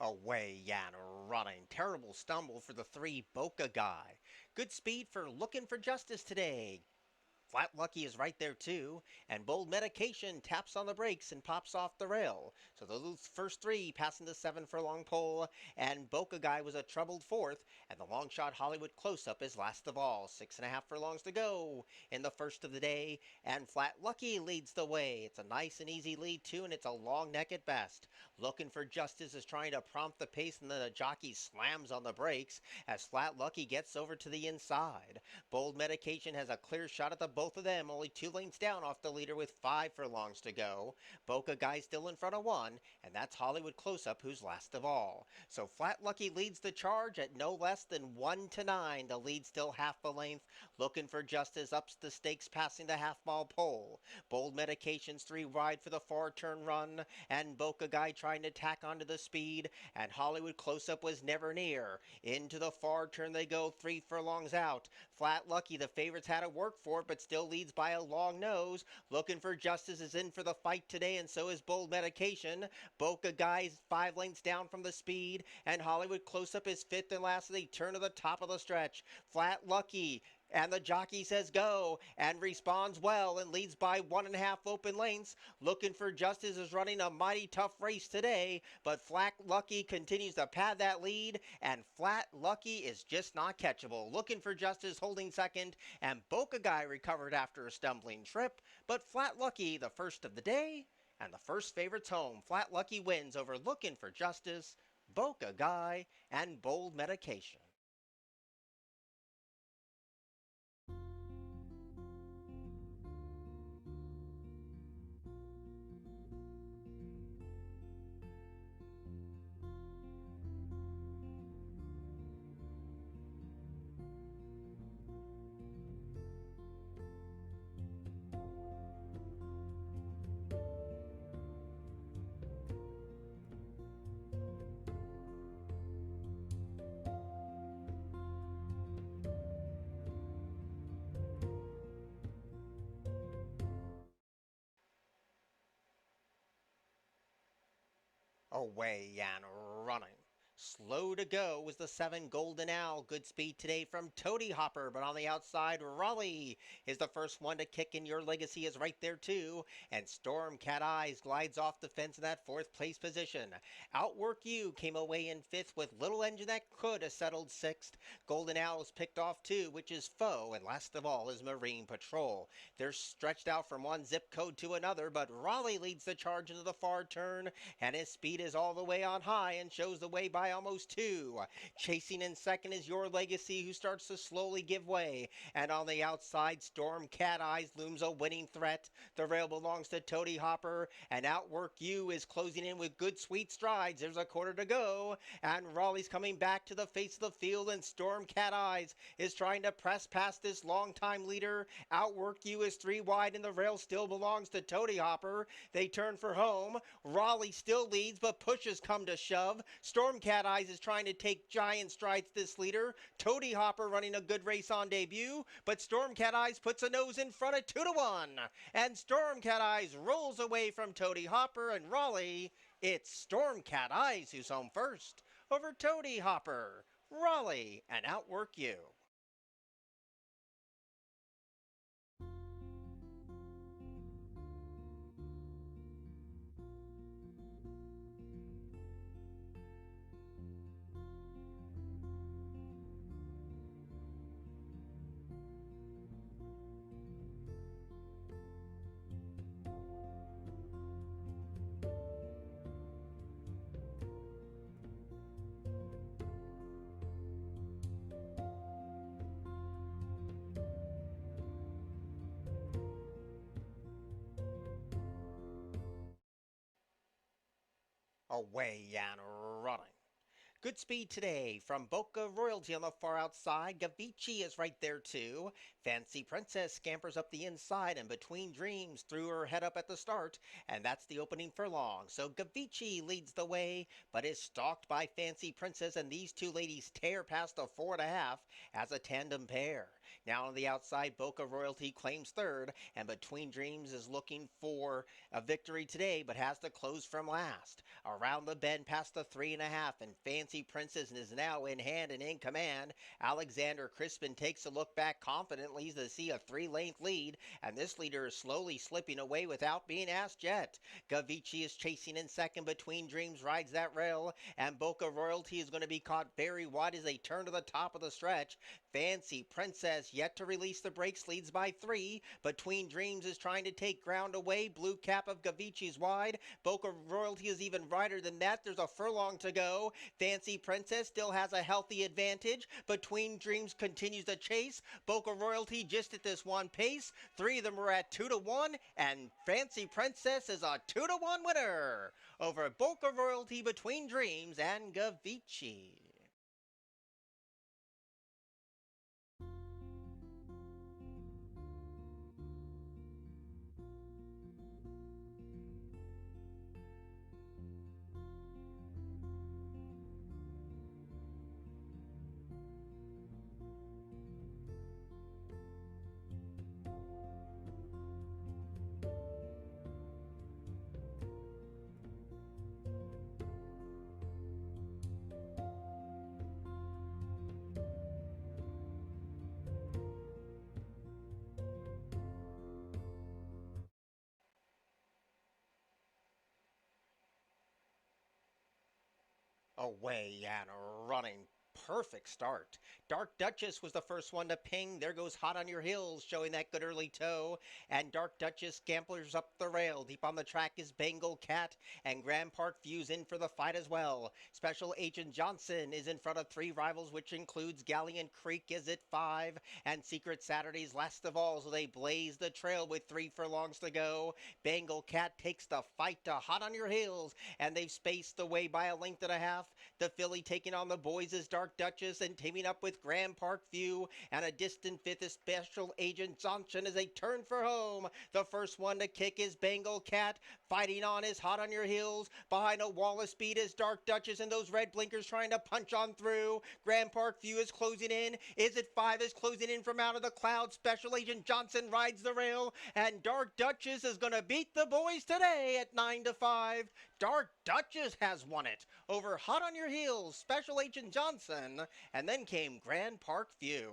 Away and running. Terrible stumble for the three Boca guy. Good speed for looking for justice today. Flat Lucky is right there too, and Bold Medication taps on the brakes and pops off the rail. So those first three passing the 7 furlong pole, and Boca Guy was a troubled fourth, and the long shot Hollywood Close-Up is last of all. 6.5 furlongs to go in the first of the day, and Flat Lucky leads the way. It's a nice and easy lead too, and it's a long neck at best. Looking for Justice is trying to prompt the pace, and then the jockey slams on the brakes as Flat Lucky gets over to the inside. Bold Medication has a clear shot at the both of them, only 2 lanes down off the leader with 5 furlongs to go. Boca Guy still in front of 1, and that's Hollywood Close-Up who's last of all. So Flat Lucky leads the charge at no less than 1-9. The lead still half a length. Looking for Justice ups the stakes passing the half-mile pole. Bold Medication's 3 wide for the far turn run, and Boca Guy trying to tack onto the speed, and Hollywood Close-Up was never near. Into the far turn they go, 3 furlongs out. Flat Lucky, the favorites had to work for it, but still leads by a long nose. Looking for Justice is in for the fight today, and so is Bold Medication. Boca Guy's 5 lengths down from the speed, and Hollywood Close-Up is fifth and last as they turn to the top of the stretch. Flat Lucky, and the jockey says go and responds well and leads by 1.5 open lengths. Looking for Justice is running a mighty tough race today, but Flat Lucky continues to pad that lead, and Flat Lucky is just not catchable. Looking for Justice holding second, and Boca Guy recovered after a stumbling trip, but Flat Lucky the first of the day and the first favorite's home. Flat Lucky wins over Looking for Justice, Boca Guy, and Bold Medication. Away and running. Slow to go was the 7 Golden Owl. Good speed today from Toady Hopper, but on the outside, Raleigh is the first one to kick, and Your Legacy is right there too. And Storm Cat Eyes glides off the fence in that 4th place position. Outwork You came away in 5th with Little Engine That Could have settled 6th. Golden Owls picked off 2, which is Foe, and last of all is Marine Patrol. They're stretched out from one zip code to another, but Raleigh leads the charge into the far turn, and his speed is all the way on high and shows the way by almost 2. Chasing in second is Your Legacy, who starts to slowly give way, and on the outside, Storm Cat Eyes looms a winning threat. The rail belongs to Toady Hopper, and Outwork You is closing in with good sweet strides. There's a quarter to go, and Raleigh's coming back to the face of the field, and Storm Cat Eyes is trying to press past this longtime leader. Outwork You is 3 wide, and the rail still belongs to Toady Hopper. They turn for home. Raleigh still leads, but pushes come to shove. Storm Cat Eyes is trying to take giant strides this leader. Toady Hopper running a good race on debut, but Storm Cat Eyes puts a nose in front at 2-1. And Storm Cat Eyes rolls away from Toady Hopper and Raleigh. It's Storm Cat Eyes who's home first over Toady Hopper, Raleigh, and Outwork You. Away and running. Good speed today from Boca Royalty on the far outside. Gavici is right there too. Fancy Princess scampers up the inside and Between Dreams threw her head up at the start, and that's the opening furlong. So Gavici leads the way, but is stalked by Fancy Princess, and these two ladies tear past the 4.5 as a tandem pair. Now on the outside, Boca Royalty claims third, and Between Dreams is looking for a victory today, but has to close from last. Around the bend past the 3.5, and Fancy Princess is now in hand and in command. Alexander Crispin takes a look back confidently to see a 3-length lead, and this leader is slowly slipping away without being asked yet. Gavici is chasing in second. Between Dreams rides that rail, and Boca Royalty is going to be caught very wide as they turn to the top of the stretch. Fancy Princess yet to release the brakes, leads by 3. Between Dreams is trying to take ground away. Blue cap of Gavici's wide. Boca Royalty is even wider than that. There's a furlong to go. Fancy Princess still has a healthy advantage. Between Dreams continues to chase. Boca Royalty just at this one pace. 3 of them are at 2-1, and Fancy Princess is a 2-1 winner over Boca Royalty, Between Dreams, and Gavici. Away and running. Perfect start. Dark Duchess was the first one to ping. There goes Hot on Your Heels, showing that good early toe. And Dark Duchess scampers up the rail. Deep on the track is Bengal Cat, and Grand Park View's in for the fight as well. Special Agent Johnson is in front of 3 rivals, which includes Galleon Creek is at 5, and Secret Saturdays last of all, so they blaze the trail with 3 furlongs to go. Bengal Cat takes the fight to Hot on Your Heels, and they've spaced the way by a length and a half. The filly taking on the boys is Dark Duchess, and teaming up with Grand Park View, and a distant fifth is Special Agent Johnson as they turn for home. The first one to kick is Bengal Cat. Fighting on is Hot on Your Heels. Behind a wall of speed is Dark Duchess, and those red blinkers trying to punch on through. Grand Park View is closing in. Is it 5 is closing in from out of the clouds. Special Agent Johnson rides the rail, and Dark Duchess is going to beat the boys today at 9-5. Dark Duchess has won it over Hot on Your Heels, Special Agent Johnson, and then came Grand Park View.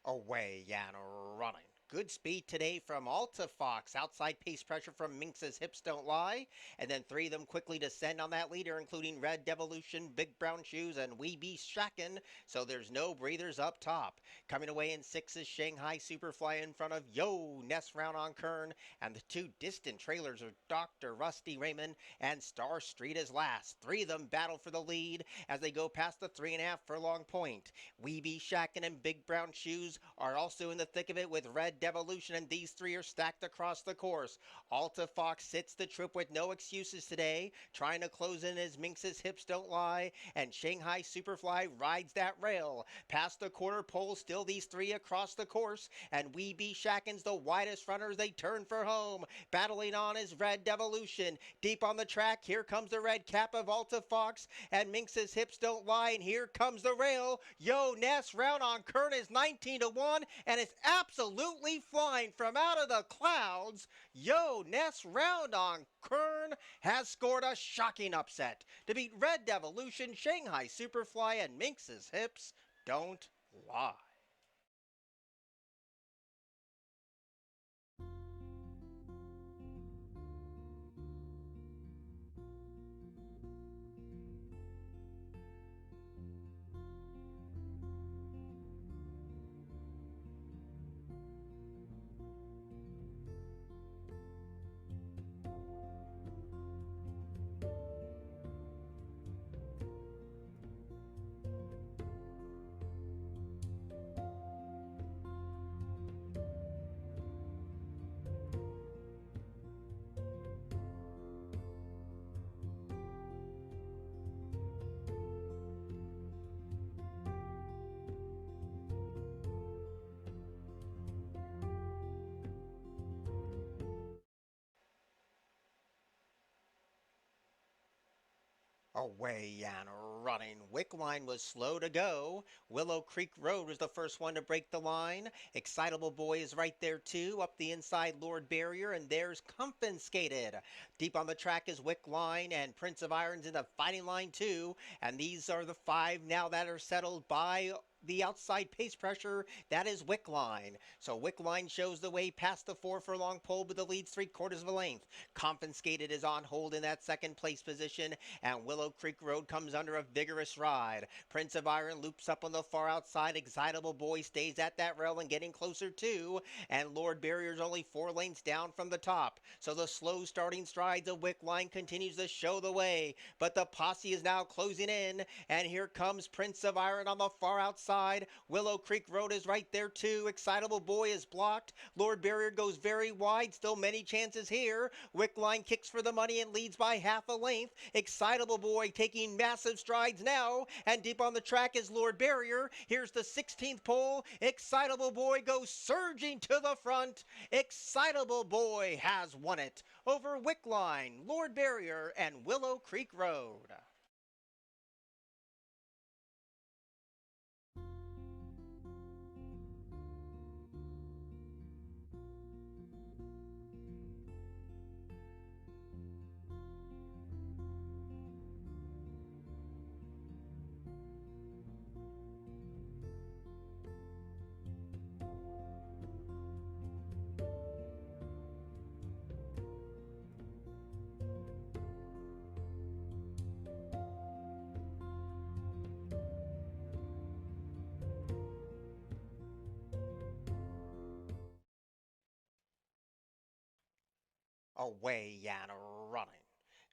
Away and running. Good speed today from Alta Fox. Outside pace pressure from Minx's Hips Don't Lie. And then 3 of them quickly descend on that leader, including Red Devolution, Big Brown Shoes, and We Be Shackin'. So there's no breathers up top. Coming away in 6 is Shanghai Superfly in front of Yo Nest Round on Kern. And the 2 distant trailers are Dr. Rusty Raymond and Star Street is last. 3 of them battle for the lead as they go past the 3.5 furlong point. We Be Shackin' and Big Brown Shoes are also in the thick of it with Red Devolution, and these 3 are stacked across the course. Alta Fox sits the trip with no excuses today, trying to close in as Minx's Hips Don't Lie, and Shanghai Superfly rides that rail. Past the quarter pole, still these 3 across the course, and We Be Shackin's the widest runners. They turn for home. Battling on is Red Devolution. Deep on the track, here comes the red cap of Alta Fox, and Minx's Hips Don't Lie, and here comes the rail. Yo Nest Round on Kern is 19-1, and it's absolutely flying from out of the clouds. Yo Nest Round on Kern has scored a shocking upset to beat Red Devolution, Shanghai Superfly, and Minx's Hips Don't Lie. Away and running. Wickline was slow to go. Willow Creek Road was the first one to break the line. Excitable Boy is right there too. Up the inside Lord Barrier, and there's Confiscated. Deep on the track is Wickline, and Prince of Irons in the fighting line too. And these are the five now that are settled by the outside pace pressure. That is Wickline. So Wickline shows the way past the 4 furlong pole, but the lead's 3/4 of a length. Confiscated is on hold in that second place position, and Willow Creek Road comes under a vigorous ride. Prince of Iron loops up on the far outside. Excitable Boy stays at that rail and getting closer too, and Lord Barrier's only 4 lanes down from the top. So the slow starting strides of Wickline continues to show the way, but the posse is now closing in, and here comes Prince of Iron on the far outside. Willow Creek Road is right there too. Excitable Boy is blocked. Lord Barrier goes very wide. Still many chances here. Wickline kicks for the money and leads by half a length. Excitable Boy taking massive strides now. And deep on the track is Lord Barrier. Here's the 16th pole. Excitable Boy goes surging to the front. Excitable Boy has won it over Wickline, Lord Barrier, and Willow Creek Road. Away and running.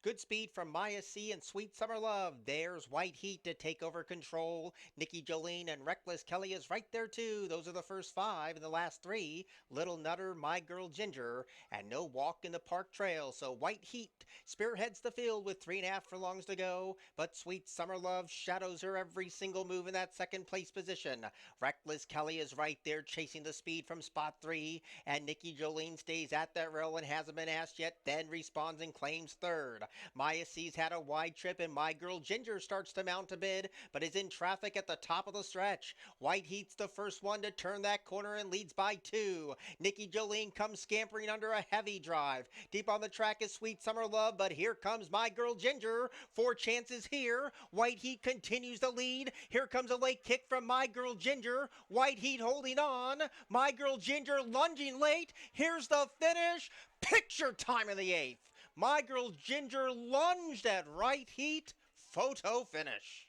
Good speed from Maya C and Sweet Summer Love. There's White Heat to take over control. Nikki Jolene and Reckless Kelly is right there too. Those are the first 5, and the last 3, Little Nutter, My Girl Ginger, and No Walk in the Park Trail. So White Heat spearheads the field with 3.5 furlongs to go, but Sweet Summer Love shadows her every single move in that second place position. Reckless Kelly is right there chasing the speed from spot 3, and Nikki Jolene stays at that rail and hasn't been asked yet, then responds and claims third. Maya C's had a wide trip, and My Girl Ginger starts to mount a bid, but is in traffic at the top of the stretch. White Heat's the first one to turn that corner and leads by 2. Nikki Jolene comes scampering under a heavy drive. Deep on the track is Sweet Summer Love, but here comes My Girl Ginger. 4 chances here. White Heat continues to lead. Here comes a late kick from My Girl Ginger. White Heat holding on. My Girl Ginger lunging late. Here's the finish. Picture time in the 8th. My Girl Ginger lunged at Right Heat. Photo finish.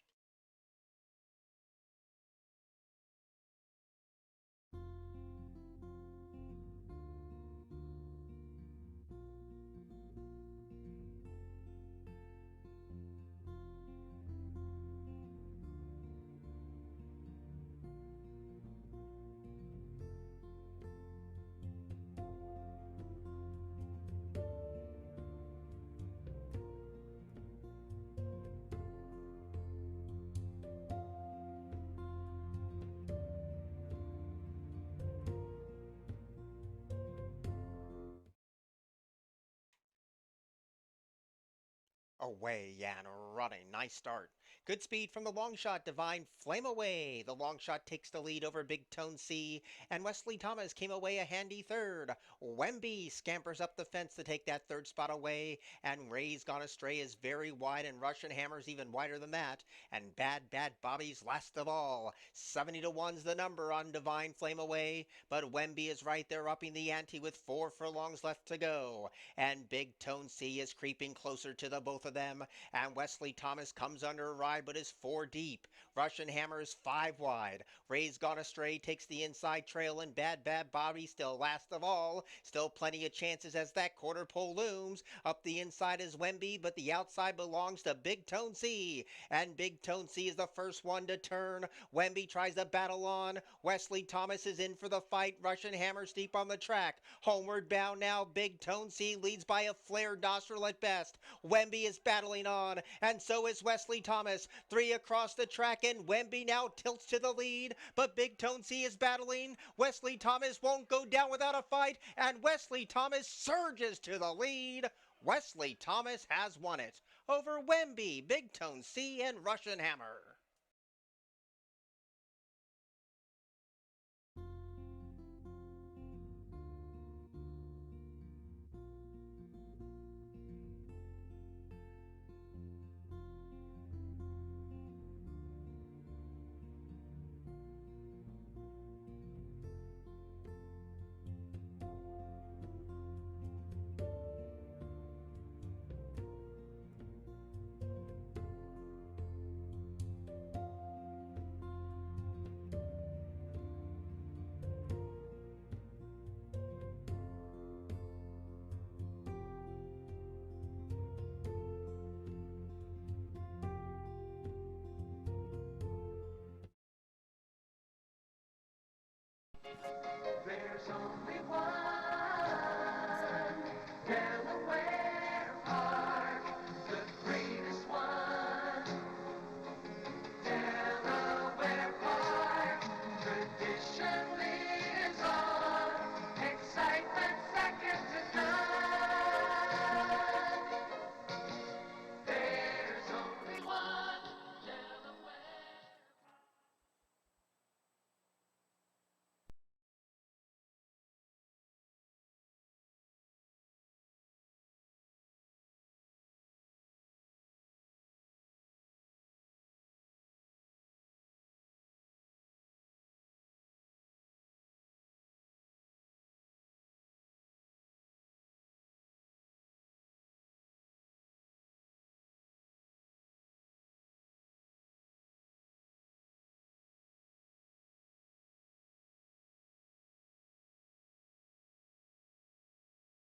Away and running. Nice start. Good speed from the long shot. Divine Flame away. The long shot takes the lead over Big Tone C, and Wesley Thomas came away a handy third. Wemby scampers up the fence to take that third spot away, and Ray's Gone Astray is very wide, and Russian Hammer's even wider than that. And Bad Bad Bobby's last of all. 70 to 1's the number on Divine Flame away, but Wemby is right there upping the ante with 4 furlongs left to go. And Big Tone C is creeping closer to the both of them, and Wesley Thomas comes under a ride but is 4 deep. Russian Hammer is 5 wide. Ray's Gone Astray takes the inside trail, and Bad Bad Bobby still last of all. Still plenty of chances as that quarter pole looms. Up the inside is Wemby, but the outside belongs to Big Tone C, and Big Tone C is the first one to turn. Wemby tries to battle on. Wesley Thomas is in for the fight. Russian Hammer's deep on the track. Homeward bound now. Big Tone C leads by a flared nostril at best. Wemby is battling on, and so is Wesley Thomas. 3 across the track, and Wemby now tilts to the lead, but Big Tone C is battling. Wesley Thomas won't go down without a fight, and Wesley Thomas surges to the lead. Wesley Thomas has won it over Wemby, Big Tone C, and Russian Hammer. There's only one